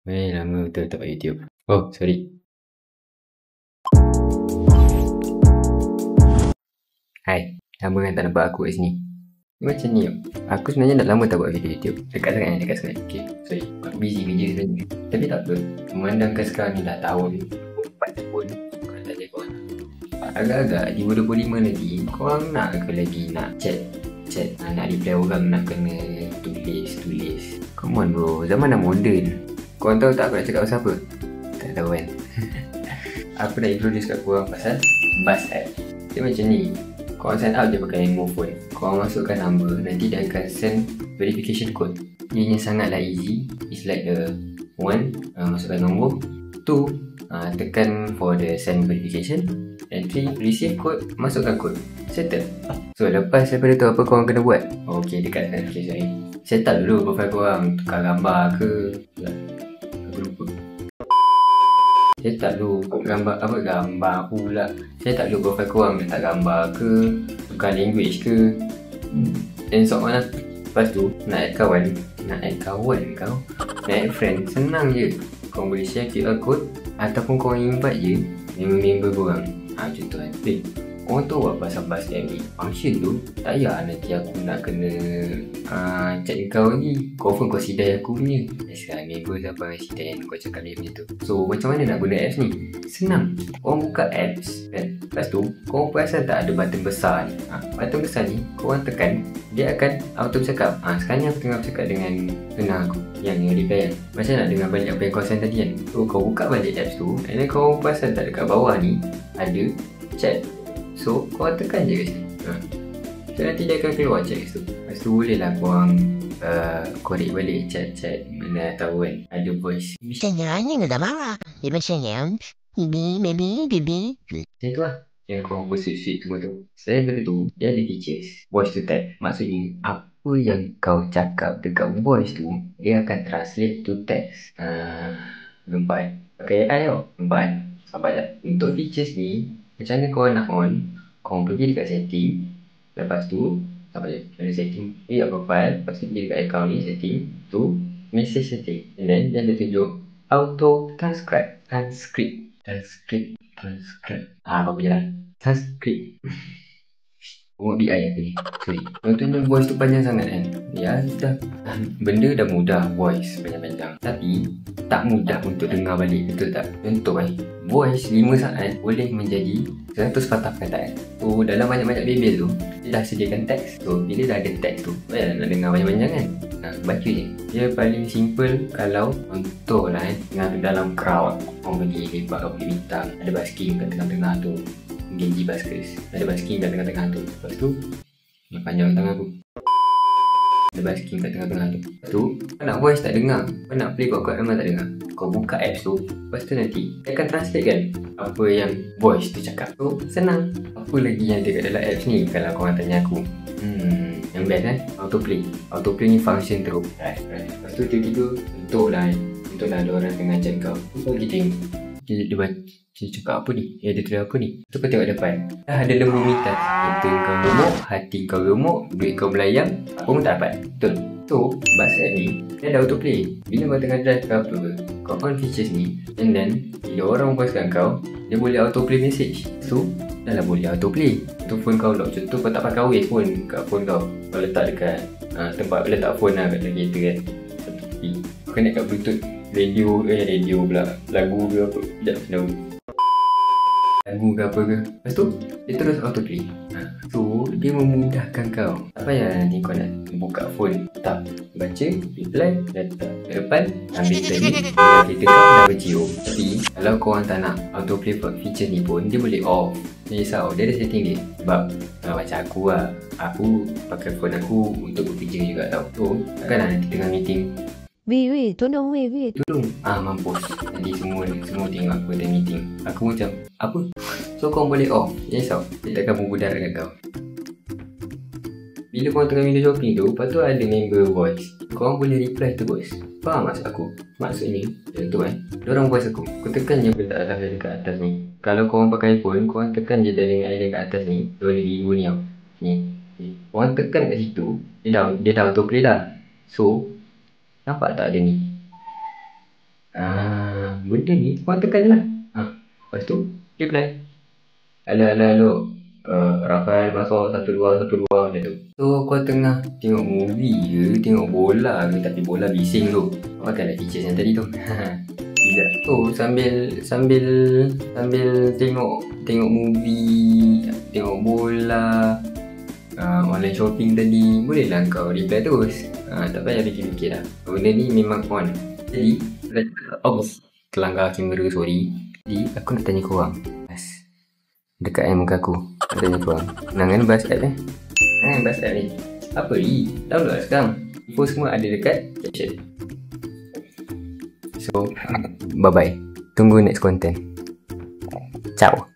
Lama betul tak buat YouTube. Oh, sorry. Hai, lama kan tak nampak aku kat sini. Macam ni tau. Aku sebenarnya dah lama tak buat video YouTube. Dekat sangat. Okay, sorry. Aku busy kerja sebenarnya. Tapi tak apa. Memandangkan sekarang ni dah tahun 4 tahun. Kata dia korang. Agak-agak di 2025 lagi, korang nak ke lagi nak chat? Nak reply orang, nak kena tulis. Come on bro, zaman dah moden. Korang tahu tak aku nak cakap pasal apa? Tak tahu kan? Aku nak introduce kat korang pasal Buzz app. Dia macam ni. Korang sign up je pakai Nemo phone. Korang masukkan number, nanti dia akan send verification code. Ianya sangatlah easy. It's like the 1, masukkan nombor. 2, tekan for the send verification. And 3, receive code, masukkan code. Settle. So lepas daripada tu apa korang kena buat? Okay, dekat sorry. Set up dulu profile korang. Tukar gambar ke? Aku lupa. Saya tak dulu gambar pula. Saya tak dulu profile korang letak gambar ke, tukar language ke, and so on lah. Lepas tu nak add kawan kau, nak add friend, senang je. Korang boleh share QR code ataupun korang invite je member korang. Contoh kan, korang tahu apa pasal Buzz app ni? Function tu tak payah nanti aku nak kena chat kau lagi. Confirm kau sidai aku punya. Sekarang member siapa sidai kau cakap dia macam tu. So macam mana nak guna apps ni? Senang. Korang buka apps kan. Lepas tu korang perasan tak ada button besar ni? Button besar ni korang tekan, dia akan auto bercakap. Sekarang ni aku tengah bercakap dengan tunang aku yang reply kan. Macam nak dengar balik apa yang kau send tadi kan. So kau buka balik apps tu, and then korang perasan tak dekat bawah ni ada chat. So korang tekan je kat sini. So nanti dia akan keluar chat kat situ. Lepas tu boleh lah korang korek balik chat. Mana tahu kan ada voice. Misalnya dah marah. Dia macamnya baby. Macam tu lah yang korang bersweet semua tu. Selain daripada tu, dia ada features voice to text. Maksudnya apa yang kau cakap dekat voice tu, dia akan translate to text. Lembat. Pakai AI tau. Lembat. Sabar sekejap. Untuk features ni, macam mana korang nak on? Korang pergi dekat setting. Lepas tu sabar je, ada setting. Pergi kat profile. Lepas tu pergi dekat account ni, setting tu, message setting. And then dia ada tunjuk auto transcript. Apa je lah. Transcript. Tengok BI aku ni. Sorry. Contohnya voice tu panjang sangat kan. Ya dah. Benda dah mudah voice panjang-panjang. Tapi tak mudah untuk dengar balik. Betul tak? Contoh voice 5 saat boleh menjadi 100 patah perkataan. So dalam banyak-banyak babel tu, dia dah sediakan teks. So bila dah ada teks tu, nak dengar banyak-banyak kan. Baca je. Dia paling simple kalau contoh lah dengar dalam crowd. Orang pergi lepak kau pergi bintang. Ada basking kat tengah-tengah tu. Genji Baskers. Ada basking kat tengah-tengah tu. Lepas tu panjang tangan aku. Ada basking kat tengah-tengah tu. Lepas tu kau nak voice tak dengar. Kau nak play kot memang tak dengar. Kau buka apps tu. Lepas tu nanti dia akan translate kan apa yang voice tu cakap. So senang. Apa lagi yang ada kat dalam apps ni? Kalau korang tanya aku, yang best autoplay. Autoplay ni function terus. Lepas tu tiba-tiba Untuklah ada orang tengah chat kau. Kau pergi tengok dia baca, dia cakap apa ni? Dia tulis apa ni? Tu kau tengok depan. Dah ada lembu mitas. Kita kau gemuk, hati kau gemuk, duit kau melayang, apa pun tak dapat. Betul? So, Buzz app ni, dia ada autoplay. Bila kau tengah drive ke apa ke, kau on features ni, and then bila orang voice kat kau, dia boleh autoplay message. So, dah lah boleh autoplay. Tu phone kau lock. Contoh kau tak pakai waste pun kat phone kau. Kau letak dekat tempat letak phone lah kat dalam kereta kan. Tapi kau connect kat bluetooth. Radio pula. Lagu ke apa. Sekejap senang. Lagu ke apa ke. Lepas tu dia terus autoplay. So dia memudahkan kau. Tak payah nanti kau nak buka phone. Tak. Baca, reply, letak ke depan, ambil teknik. Bila kereta kau dah bercium. Tapi kalau korang tak nak autoplay feature ni pun, dia boleh off. Jangan risau, dia ada setting dia. Sebab macam aku lah, aku pakai phone aku untuk bekerja juga tau. So takkanlah nanti tengah meeting, Weh, tolong weh. tolong. Mampus. Nanti semua tengok aku ada meeting. Aku macam, apa? So korang boleh off. Jangan risau, dia takkan membudaratkan kau. Bila korang tengah window shopping tu, lepas tu ada member voice. Korang boleh reply tu voice. Faham maksud aku? Maksudnya, contoh diorang voice aku. Kau tekan je benda atas dekat atas ni. Kalau korang pakai phone, korang tekan je dari kat atas ni. Ribu ni tau. Ni. Korang tekan kat situ, dia dah autoplay dah. So nampak tak ada ni? benda ni korang tekan je lah. Lepas tu reply, Halo Rafael masuk 1212 macam tu. So kau tengah tengok movie ke, tengok bola ke, tapi bola bising tu, pakailah features yang tadi tu. Tidak. So sambil tengok movie, tengok bola, online shopping tadi, bolehlah kau reply terus. Tak payah fikir-fikir lah. Benda ni memang on. Jadi kelanggar kamera, sorry. Jadi aku nak tanya korang, dekat muka aku, nak tanya korang, kenangan bahas app kenangan bahas app ni apa ni? Download lah sekarang. Info semua ada dekat caption. So bye bye, tunggu next content. Ciao.